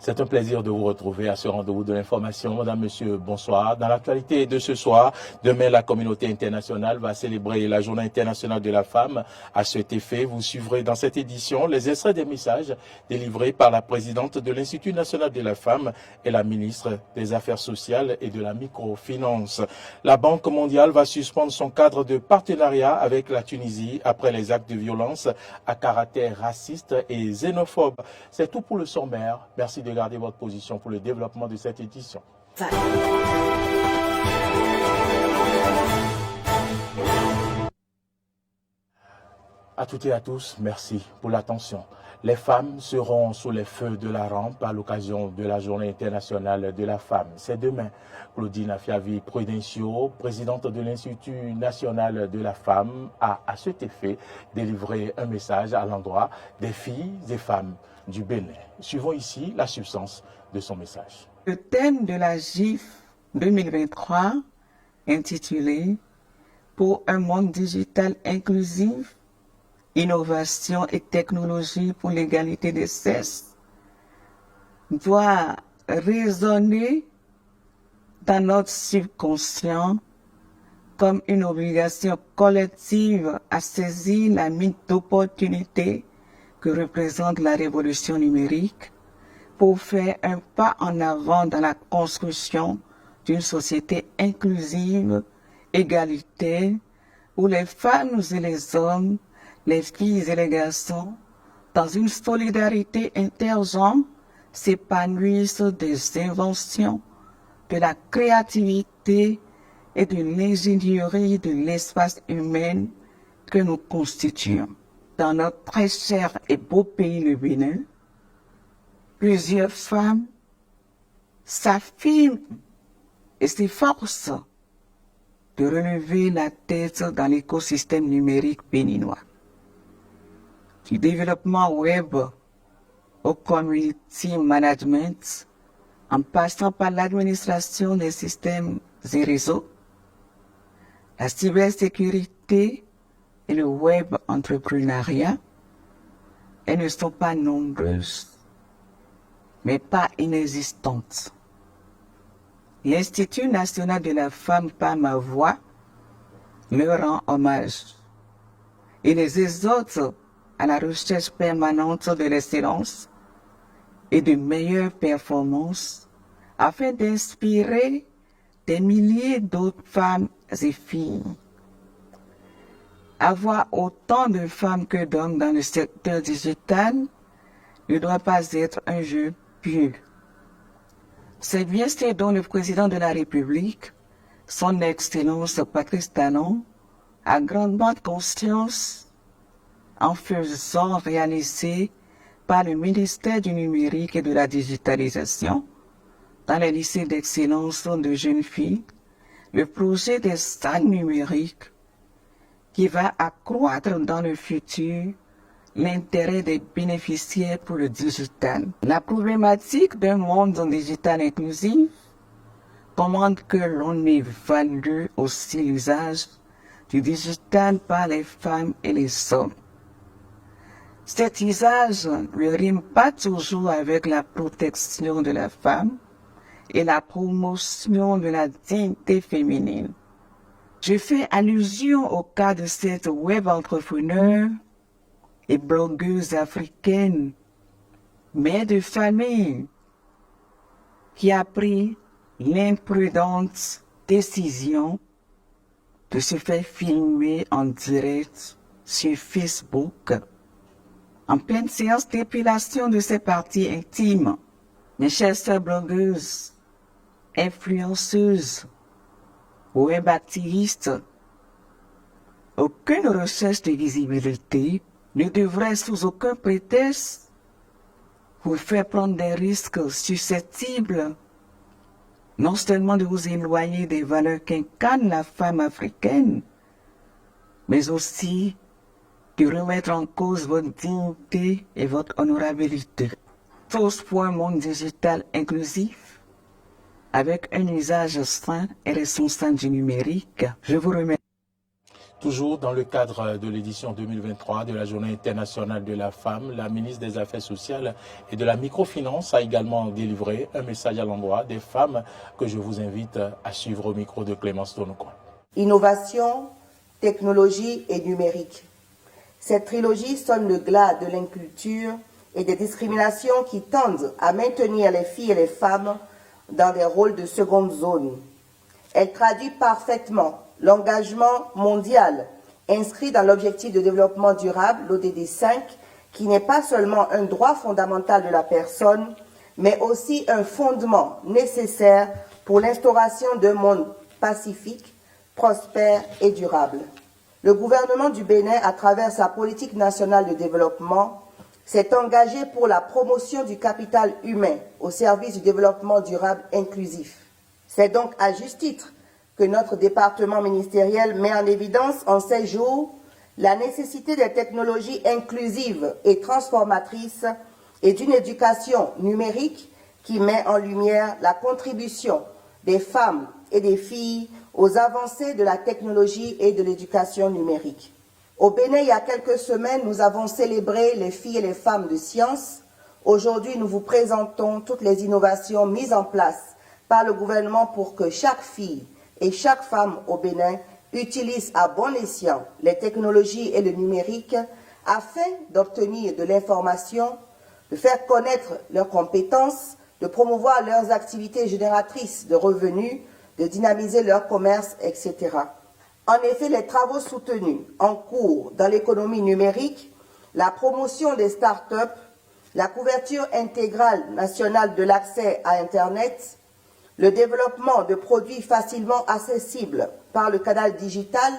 C'est un plaisir de vous retrouver à ce rendez-vous de l'information. Madame, Monsieur, bonsoir. Dans l'actualité de ce soir, demain, la communauté internationale va célébrer la Journée internationale de la femme. À cet effet, vous suivrez dans cette édition les extraits des messages délivrés par la présidente de l'Institut national de la femme et la ministre des Affaires sociales et de la microfinance. La Banque mondiale va suspendre son cadre de partenariat avec la Tunisie après les actes de violence à caractère raciste et xénophobe. C'est tout pour le sommaire. Merci de garder votre position pour le développement de cette édition. À toutes et à tous, merci pour l'attention. Les femmes seront sous les feux de la rampe à l'occasion de la Journée internationale de la femme. C'est demain. Claudine Afiavi Prudencio, présidente de l'Institut national de la femme, a à cet effet délivré un message à l'endroit des filles et femmes du Bénin. Suivons ici la substance de son message. Le thème de la GIF 2023, intitulé « Pour un monde digital inclusif, innovation et technologie pour l'égalité des sexes » doit résonner dans notre subconscient comme une obligation collective à saisir la mine d'opportunité que représente la révolution numérique pour faire un pas en avant dans la construction d'une société inclusive, égalitaire, où les femmes et les hommes, les filles et les garçons, dans une solidarité intergenre, s'épanouissent des inventions, de la créativité et de l'ingénierie de l'espace humain que nous constituons. Dans notre très cher et beau pays, le Bénin, plusieurs femmes s'affirment et s'efforcent de relever la tête dans l'écosystème numérique béninois. Du développement web au community management, en passant par l'administration des systèmes et réseaux, la cybersécurité et le web entrepreneuriat, elles ne sont pas nombreuses, mais pas inexistantes. L'Institut national de la femme par ma voix leur rend hommage et les exhorte à la recherche permanente de l'excellence et de meilleures performances afin d'inspirer des milliers d'autres femmes et filles. Avoir autant de femmes que d'hommes dans le secteur digital ne doit pas être un jeu pieux. C'est bien ce dont le président de la République, son Excellence Patrice Talon, a grandement conscience en faisant réaliser par le ministère du Numérique et de la Digitalisation, dans les lycées d'excellence de jeunes filles, le projet des salles numériques qui va accroître dans le futur l'intérêt des bénéficiaires pour le digital. La problématique d'un monde digital inclusif commande que l'on évalue aussi l'usage du digital par les femmes et les hommes. Cet usage ne rime pas toujours avec la protection de la femme et la promotion de la dignité féminine. Je fais allusion au cas de cette web entrepreneur et blogueuse africaine, mère de famille, qui a pris l'imprudente décision de se faire filmer en direct sur Facebook en pleine séance d'épilation de ses parties intimes. Mes chères sœurs blogueuses, influenceuses, web activistes, aucune recherche de visibilité ne devrait sous aucun prétexte vous faire prendre des risques susceptibles non seulement de vous éloigner des valeurs qu'incarne la femme africaine, mais aussi de remettre en cause votre dignité et votre honorabilité. Tous pour un monde digital inclusif, avec un usage sain et responsable du numérique. Je vous remercie. Toujours dans le cadre de l'édition 2023 de la Journée internationale de la femme, la ministre des Affaires sociales et de la microfinance a également délivré un message à l'endroit des femmes que je vous invite à suivre au micro de Clémence Tonokon. Innovation, technologie et numérique. Cette trilogie sonne le glas de l'inculture et des discriminations qui tendent à maintenir les filles et les femmes dans des rôles de seconde zone. Elle traduit parfaitement l'engagement mondial inscrit dans l'objectif de développement durable, l'ODD 5, qui n'est pas seulement un droit fondamental de la personne, mais aussi un fondement nécessaire pour l'instauration d'un monde pacifique, prospère et durable. Le gouvernement du Bénin, à travers sa politique nationale de développement, s'est engagé pour la promotion du capital humain au service du développement durable inclusif. C'est donc à juste titre que notre département ministériel met en évidence en ces jours la nécessité des technologies inclusives et transformatrices et d'une éducation numérique qui met en lumière la contribution des femmes et des filles aux avancées de la technologie et de l'éducation numérique. Au Bénin, il y a quelques semaines, nous avons célébré les filles et les femmes de science. Aujourd'hui, nous vous présentons toutes les innovations mises en place par le gouvernement pour que chaque fille et chaque femme au Bénin utilise à bon escient les technologies et le numérique afin d'obtenir de l'information, de faire connaître leurs compétences, de promouvoir leurs activités génératrices de revenus, de dynamiser leur commerce, etc. En effet, les travaux soutenus en cours dans l'économie numérique, la promotion des start-up, la couverture intégrale nationale de l'accès à Internet, le développement de produits facilement accessibles par le canal digital,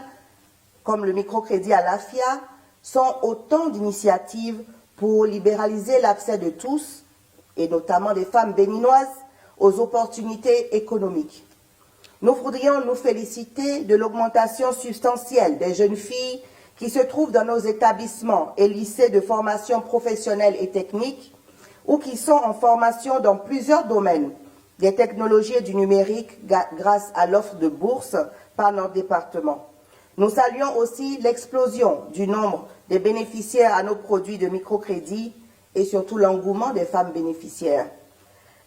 comme le microcrédit à l'AFIA, sont autant d'initiatives pour libéraliser l'accès de tous, et notamment des femmes béninoises, aux opportunités économiques. Nous voudrions nous féliciter de l'augmentation substantielle des jeunes filles qui se trouvent dans nos établissements et lycées de formation professionnelle et technique ou qui sont en formation dans plusieurs domaines des technologies et du numérique grâce à l'offre de bourses par notre département. Nous saluons aussi l'explosion du nombre des bénéficiaires à nos produits de microcrédit et surtout l'engouement des femmes bénéficiaires.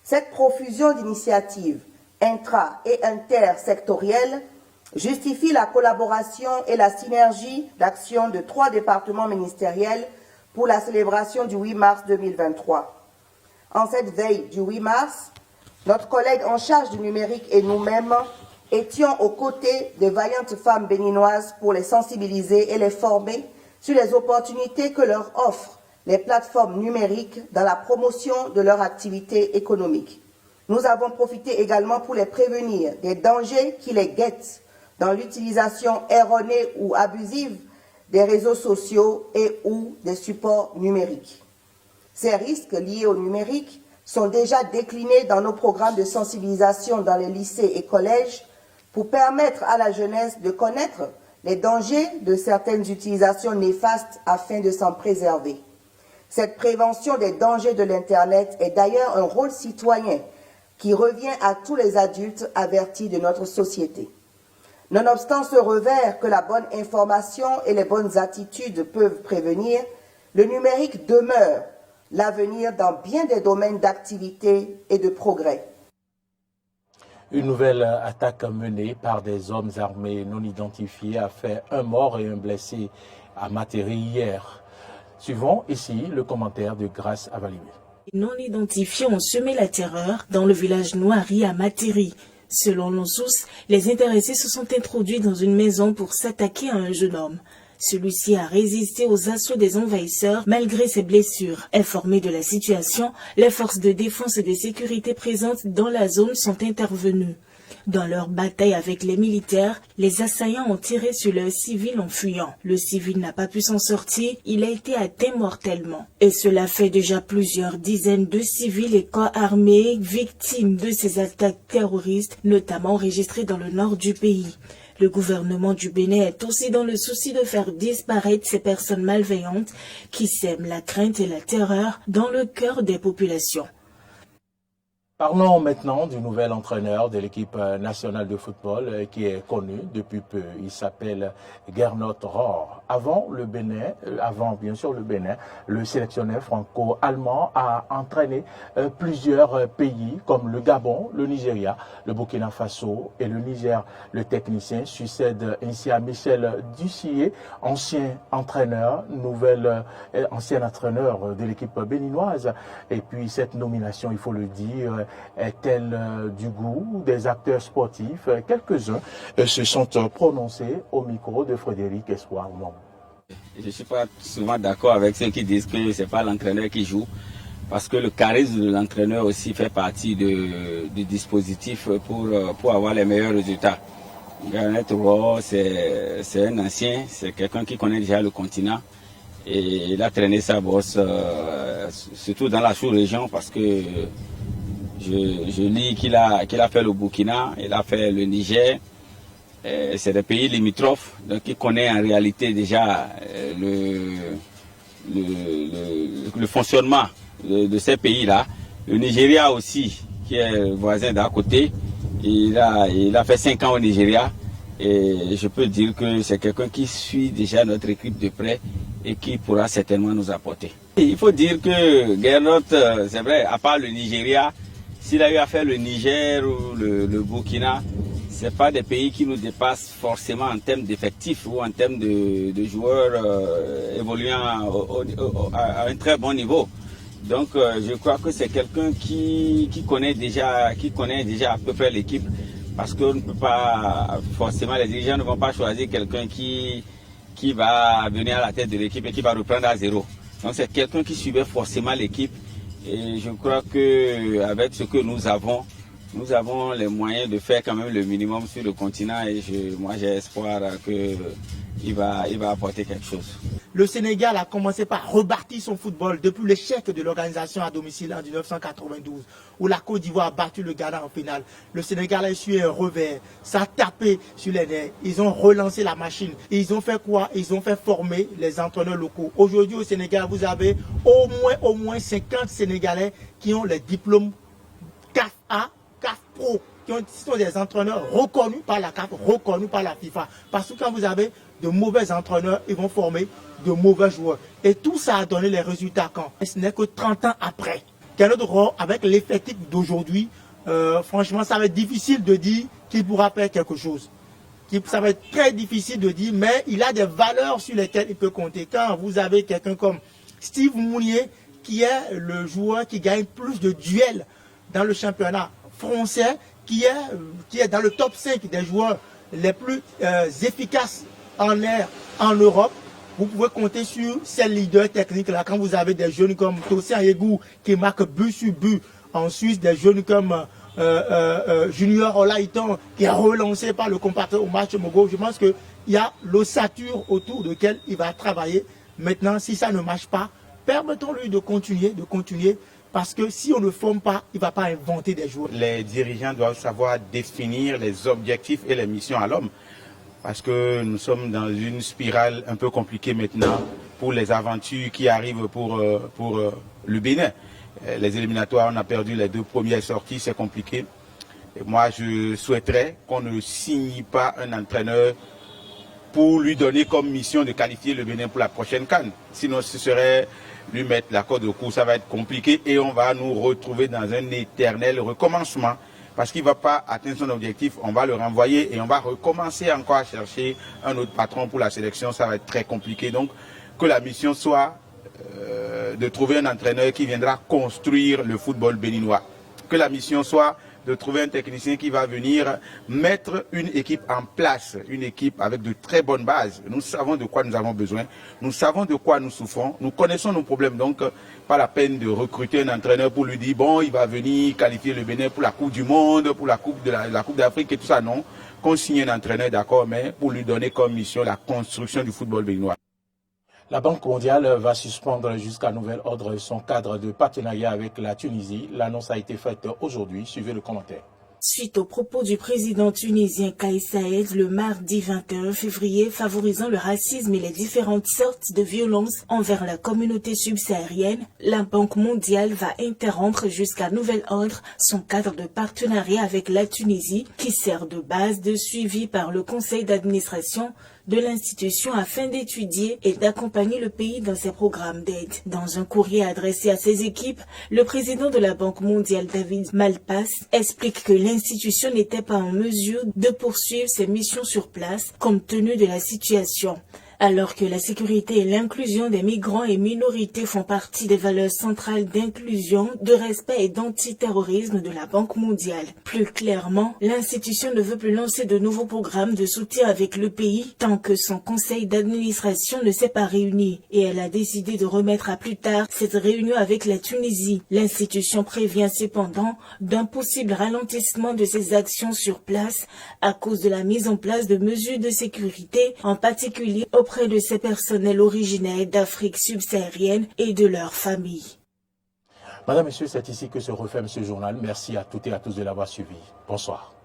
Cette profusion d'initiatives intra- et intersectorielles justifie la collaboration et la synergie d'action de 3 départements ministériels pour la célébration du 8 mars 2023. En cette veille du 8 mars, notre collègue en charge du numérique et nous-mêmes étions aux côtés des vaillantes femmes béninoises pour les sensibiliser et les former sur les opportunités que leur offrent les plateformes numériques dans la promotion de leur activité économique. Nous avons profité également pour les prévenir des dangers qui les guettent dans l'utilisation erronée ou abusive des réseaux sociaux et ou des supports numériques. Ces risques liés au numérique sont déjà déclinés dans nos programmes de sensibilisation dans les lycées et collèges pour permettre à la jeunesse de connaître les dangers de certaines utilisations néfastes afin de s'en préserver. Cette prévention des dangers de l'Internet est d'ailleurs un rôle citoyen qui revient à tous les adultes avertis de notre société. Nonobstant ce revers que la bonne information et les bonnes attitudes peuvent prévenir, le numérique demeure l'avenir dans bien des domaines d'activité et de progrès. Une nouvelle attaque menée par des hommes armés non identifiés a fait un mort et un blessé à Materi hier. Suivons ici le commentaire de Grace Avalibé. Non identifiés ont semé la terreur dans le village Noiri à Materi. Selon nos sources, les intéressés se sont introduits dans une maison pour s'attaquer à un jeune homme. Celui-ci a résisté aux assauts des envahisseurs malgré ses blessures. Informés de la situation, les forces de défense et de sécurité présentes dans la zone sont intervenues. Dans leur bataille avec les militaires, les assaillants ont tiré sur le civil en fuyant. Le civil n'a pas pu s'en sortir, il a été atteint mortellement. Et cela fait déjà plusieurs dizaines de civils et corps armés victimes de ces attaques terroristes, notamment enregistrées dans le nord du pays. Le gouvernement du Bénin est aussi dans le souci de faire disparaître ces personnes malveillantes qui sèment la crainte et la terreur dans le cœur des populations. Parlons maintenant du nouvel entraîneur de l'équipe nationale de football qui est connu depuis peu. Il s'appelle Gernot Rohr. Avant bien sûr le Bénin, le sélectionneur franco-allemand a entraîné plusieurs pays comme le Gabon, le Nigeria, le Burkina Faso et le Niger. Le technicien succède ainsi à Michel Dussier, ancien entraîneur de l'équipe béninoise. Et puis cette nomination, il faut le dire, est-elle du goût des acteurs sportifs? Quelques-uns se sont prononcés au micro de Frédéric Espoir. Je ne suis pas souvent d'accord avec ceux qui disent que ce n'est pas l'entraîneur qui joue, parce que le charisme de l'entraîneur aussi fait partie du dispositif pour avoir les meilleurs résultats. Gernot Rohr, c'est un ancien, c'est quelqu'un qui connaît déjà le continent et il a traîné sa bosse, surtout dans la sous-région, parce que je lis qu'il a fait le Burkina, il a fait le Niger. C'est des pays limitrophes, donc il connaît en réalité déjà le fonctionnement de ces pays-là. Le Nigeria aussi, qui est voisin d'à côté, il a fait 5 ans au Nigeria et je peux dire que c'est quelqu'un qui suit déjà notre équipe de près et qui pourra certainement nous apporter. Et il faut dire que Gernot, c'est vrai, à part le Nigeria, s'il a eu à faire le Niger ou le Burkina, ce n'est pas des pays qui nous dépassent forcément en termes d'effectifs ou en termes de joueurs évoluant à un très bon niveau. Donc je crois que c'est quelqu'un qui connaît déjà à peu près l'équipe, parce qu'on ne peut pas forcément, les dirigeants ne vont pas choisir quelqu'un qui va venir à la tête de l'équipe et qui va reprendre à zéro. Donc c'est quelqu'un qui suivait forcément l'équipe. Et je crois qu'avec ce que nous avons les moyens de faire quand même le minimum sur le continent et moi j'ai espoir qu'il va apporter quelque chose. Le Sénégal a commencé par rebâtir son football depuis l'échec de l'organisation à domicile en 1992, où la Côte d'Ivoire a battu le Ghana en finale. Le Sénégal a essuyé un revers, ça a tapé sur les nerfs. Ils ont relancé la machine. Et ils ont fait quoi? Ils ont fait former les entraîneurs locaux. Aujourd'hui au Sénégal, vous avez au moins 50 Sénégalais qui ont les diplômes CAF A, CAF Pro, qui sont des entraîneurs reconnus par la CAF, reconnus par la FIFA. Parce que quand vous avez de mauvais entraîneurs, ils vont former de mauvais joueurs. Et tout ça a donné les résultats quand? Et ce n'est que 30 ans après. Gernot Rohr, avec l'effectif d'aujourd'hui, franchement, ça va être difficile de dire qu'il pourra faire quelque chose. Ça va être très difficile de dire, mais il a des valeurs sur lesquelles il peut compter. Quand vous avez quelqu'un comme Steve Mounier, qui est le joueur qui gagne plus de duels dans le championnat français, qui est dans le top 5 des joueurs les plus efficaces en air en Europe, vous pouvez compter sur ces leaders techniques-là. Quand vous avez des jeunes comme Tosin Ayegou qui marque but sur but en Suisse, des jeunes comme Junior Olaïton qui est relancé par le compatriote au match Mogo, je pense qu'il y a l'ossature autour de laquelle il va travailler. Maintenant, si ça ne marche pas, permettons-lui de continuer, parce que si on ne forme pas, il ne va pas inventer des joueurs. Les dirigeants doivent savoir définir les objectifs et les missions à l'homme. Parce que nous sommes dans une spirale un peu compliquée maintenant pour les aventures qui arrivent pour le Bénin. Les éliminatoires, on a perdu les 2 premières sorties, c'est compliqué. Et moi, je souhaiterais qu'on ne signe pas un entraîneur pour lui donner comme mission de qualifier le Bénin pour la prochaine CAN. Sinon, ce serait lui mettre la corde au cou, ça va être compliqué et on va nous retrouver dans un éternel recommencement. Parce qu'il ne va pas atteindre son objectif, on va le renvoyer et on va recommencer encore à chercher un autre patron pour la sélection. Ça va être très compliqué. Donc, que la mission soit de trouver un entraîneur qui viendra construire le football béninois. Que la mission soit de trouver un technicien qui va venir mettre une équipe en place, une équipe avec de très bonnes bases. Nous savons de quoi nous avons besoin, nous savons de quoi nous souffrons, nous connaissons nos problèmes, donc pas la peine de recruter un entraîneur pour lui dire bon, il va venir qualifier le Bénin pour la Coupe du Monde, pour la Coupe d'Afrique et tout ça, non. Qu'on signe un entraîneur, d'accord, mais pour lui donner comme mission la construction du football béninois. La Banque mondiale va suspendre jusqu'à nouvel ordre son cadre de partenariat avec la Tunisie. L'annonce a été faite aujourd'hui. Suivez le commentaire. suite aux propos du président tunisien Kais Saied le mardi 21 février favorisant le racisme et les différentes sortes de violences envers la communauté subsaharienne, la Banque mondiale va interrompre jusqu'à nouvel ordre son cadre de partenariat avec la Tunisie qui sert de base de suivi par le conseil d'administration de l'institution afin d'étudier et d'accompagner le pays dans ses programmes d'aide. Dans un courrier adressé à ses équipes, le président de la Banque mondiale David Malpass explique que l'institution n'était pas en mesure de poursuivre ses missions sur place compte tenu de la situation. Alors que la sécurité et l'inclusion des migrants et minorités font partie des valeurs centrales d'inclusion, de respect et d'antiterrorisme de la Banque mondiale. Plus clairement, l'institution ne veut plus lancer de nouveaux programmes de soutien avec le pays tant que son conseil d'administration ne s'est pas réuni et elle a décidé de remettre à plus tard cette réunion avec la Tunisie. L'institution prévient cependant d'un possible ralentissement de ses actions sur place à cause de la mise en place de mesures de sécurité, en particulier auprès de ces personnels originaires d'Afrique subsaharienne et de leurs familles. Madame, Monsieur, c'est ici que se referme ce journal. Merci à toutes et à tous de l'avoir suivi. Bonsoir.